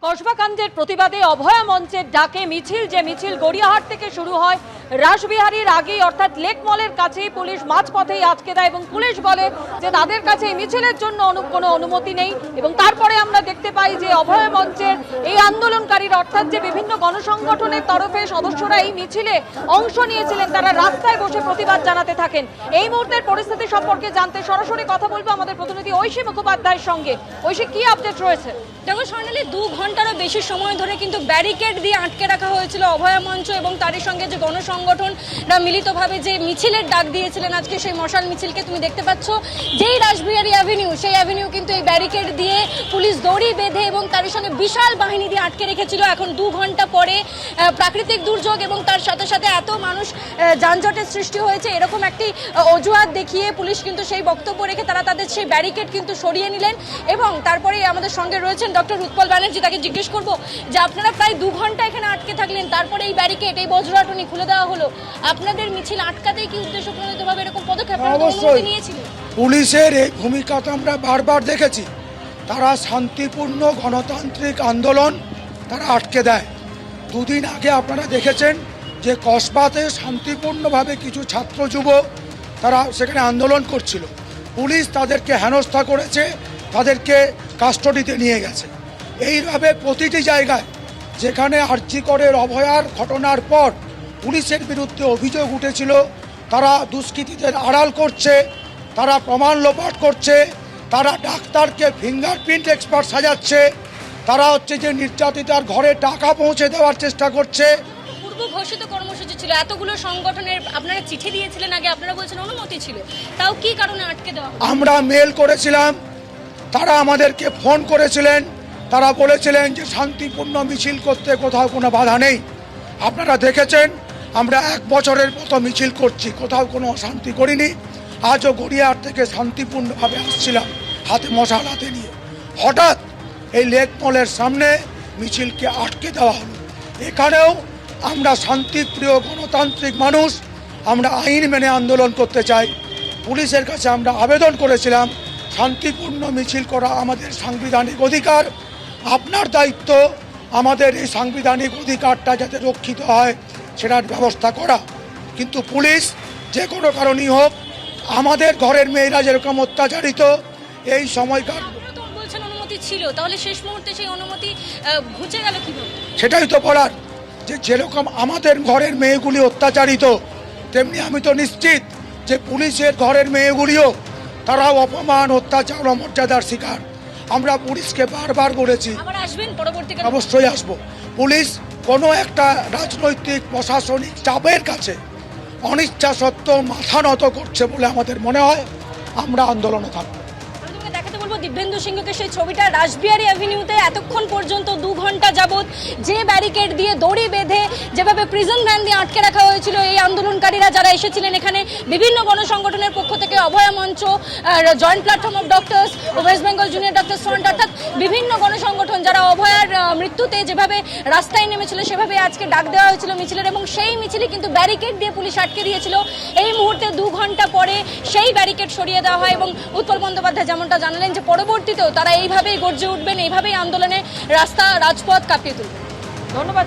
কসবাকাণ্ডের প্রতিবাদে অভয়া মঞ্চের ডাকে মিছিল গড়িয়াহাট থেকে শুরু হয় রাসবিহারীর আগেই অর্থাৎ লেক মলের কাছেই পুলিশ মাঝপথেই আটকে দেয় এবং পুলিশ বলে যে তাদের কাছে এই মিছিলের জন্য কোনো অনুমতি নেই। এবং তারপরে আমরা দেখতে পাই যে অভয়া মঞ্চের এই আন্দোলনকারীরা অর্থাৎ যে বিভিন্ন গণসংগঠনের তরফে সদস্যরা এই মিছিলে অংশ নিয়েছিলেন তারা রাস্তায় বসে প্রতিবাদ জানাতে থাকেন। এই মুহূর্তের পরিস্থিতি সম্পর্কে জানতে সরাসরি কথা বলবো আমাদের প্রতিনিধি ঐশী মুখোপাধ্যায়ের সঙ্গে। ঐশী, কি আপডেট রয়েছে? দেখো স্বর্ণালী, 2 ঘন্টারও বেশি সময় ধরে কিন্তু ব্যারিকেড দিয়ে আটকে রাখা হয়েছিল অভয়া মঞ্চ এবং তারই সঙ্গে যে গণসংগঠনরা মিলিতভাবে যে মিছিলের ডাক দিয়েছিলেন আজকে সেই মশাল মিছিলকে তুমি দেখতে পাচ্ছ। যেই রাসবিহারী অ্যাভিনিউ সেই অ্যাভিনিউ কিন্তু এই ব্যারিকেড দিয়ে পুলিশ দড়ি বেঁধে এবং তারই সঙ্গে বিশাল বাহিনী দিয়ে আটকে রেখেছিল। এখন 2 ঘন্টা পরে প্রাকৃতিক দুর্যোগ এবং তার সাথে সাথে এত মানুষ যানজটের সৃষ্টি হয়েছে এরকম একটি অজুহাত দেখিয়ে পুলিশ কিন্তু সেই বক্তব্য রেখে তারা তাদের সেই ব্যারিকেড কিন্তু সরিয়ে নিলেন। এবং তারপরে আমাদের সঙ্গে রয়েছেন ডক্টর উৎপল ব্যানার্জি, তাকে জিজ্ঞেস করবো যে আপনারা প্রায় 2 ঘন্টা এখানে আটকে থাকলেন, তারপরে এই ব্যারিকেড এই বজ্রাটনি খুলে দেওয়া হলো, আপনাদের মিছিল আটকাতেই কি উদ্দেশ্যপ্রণোদিতভাবে এরকম পদক্ষেপ নিয়েছিলেন? পুলিশের এই ভূমিকা তো আমরা বারবার দেখেছি। তারা শান্তিপূর্ণ গণতান্ত্রিক আন্দোলন তারা আটকে দেয়। 2 দিন আগে আপনারা দেখেছেন যে কসবাতে শান্তিপূর্ণভাবে কিছু ছাত্র যুবক তারা সেখানে আন্দোলন করছিল, পুলিশ তাদেরকে হেনস্থা করেছে, তাদেরকে কাস্টডিতে নিয়ে গেছে। এইভাবে প্রতিটি জায়গায় যেখানে আরজিকরের অভয়ার ঘটনার পর পুলিশের বিরুদ্ধে অভিযোগ উঠেছিল তারা দুষ্কৃতীদের আড়াল করছে, তারা প্রমাণ লোপাট করছে, তারা ডাক্তারকে ফিঙ্গারপ্রিন্ট এক্সপার্ট সাজাচ্ছে, তারা হচ্ছে যে নির্যাতিতার ঘরে টাকা পৌঁছে দেওয়ার চেষ্টা করছে। পূর্ব ঘোষিত কর্মসূচি ছিল, এতগুলো সংগঠনের আপনারা চিঠি দিয়েছিলেন আগে, আপনারা বলছেন অনুমতি ছিল, তাও কি কারণে আটকে দেওয়া? আমরা মেল করেছিলাম, তারা আমাদেরকে ফোন করেছিলেন, তারা বলেছিলেন যে শান্তিপূর্ণ মিছিল করতে কোথাও কোনো বাধা নেই। আপনারা দেখেছেন আমরা 1 বছরের মতো মিছিল করছি, কোথাও কোনো অশান্তি করিনি। আজও গড়িয়াহাট থেকে শান্তিপূর্ণভাবে আসছিলাম হাতে মশাল হাতে নিয়ে, হঠাৎ এই লেক মলের সামনে মিছিলকে আটকে দেওয়া হলো। এখানেও আমরা শান্তিপ্রিয় গণতান্ত্রিক মানুষ, আমরা আইন মেনে আন্দোলন করতে চাই। পুলিশের কাছে আমরা আবেদন করেছিলাম শান্তিপূর্ণ মিছিল করা আমাদের সাংবিধানিক অধিকার, আপনার দায়িত্ব আমাদের এই সাংবিধানিক অধিকারটা যাতে রক্ষিত হয় সেটার ব্যবস্থা করা। কিন্তু পুলিশ যে কোনো কারণেই হোক আমাদের ঘরের মেয়েরা যেরকম অত্যাচারিত এই সময়কার বলছেন অনুমতি ছিল, তাহলে শেষ মুহূর্তে সেই অনুমতি ঘুচে গেল কিভাবে? সেটাই তো বলার, যে যেরকম আমাদের ঘরের মেয়েগুলি অত্যাচারিত তেমনি আমি তো নিশ্চিত যে পুলিশের ঘরের মেয়েগুলিও তারাও অপমান অত্যাচার অমর্যাদার শিকার। আমরা পুলিশকে বারবার বলেছি, অবশ্যই আসবো। পুলিশ কোনো একটা রাজনৈতিক প্রশাসনিক চাপের কাছে অনিচ্ছা সত্ত্বেও মাথা নত করছে বলে আমাদের মনে হয়। আমরা আন্দোলনে থাকবো। দেখাতে বলবো দিব্যেন্দু সিংহকে সেই ছবিটা রাসবিহারী অ্যাভিনিউতে এতক্ষণ পর্যন্ত 2 ঘন্টা যাবৎ যে ব্যারিকেড দিয়ে দড়ি বেঁধে যেভাবে প্রিজন ভ্যান দিয়ে আটকে রাখা হয়েছিল এই আন্দোলনকারীরা যারা এসেছিলেন এখানে বিভিন্ন গণসংগঠনের পক্ষ থেকে, অভয়া মঞ্চ, joint platform of doctors, West Bengal junior doctors front, অর্থাৎ বিভিন্ন গণসংগঠন যারা অভয়ার মৃত্যুতে যেভাবে রাস্তায় নেমেছিল সেভাবে আজকে ডাক দেওয়া হয়েছিল মিছিলের, এবং সেই মিছিলে কিন্তু ব্যারিকেড দিয়ে পুলিশ আটকে দিয়েছিল। এই মুহূর্তে 2 ঘন্টা পরে সেই ব্যারিকেড সরিয়ে দেওয়া হয় এবং উৎপল বন্দ্যোপাধ্যায় যেমনটা জানালেন যে পরবর্তীতেও তারা এইভাবেই গর্জে উঠবেন, এইভাবেই আন্দোলনে রাস্তা রাজপথ কাঁপিয়ে তুলবেন। ধন্যবাদ।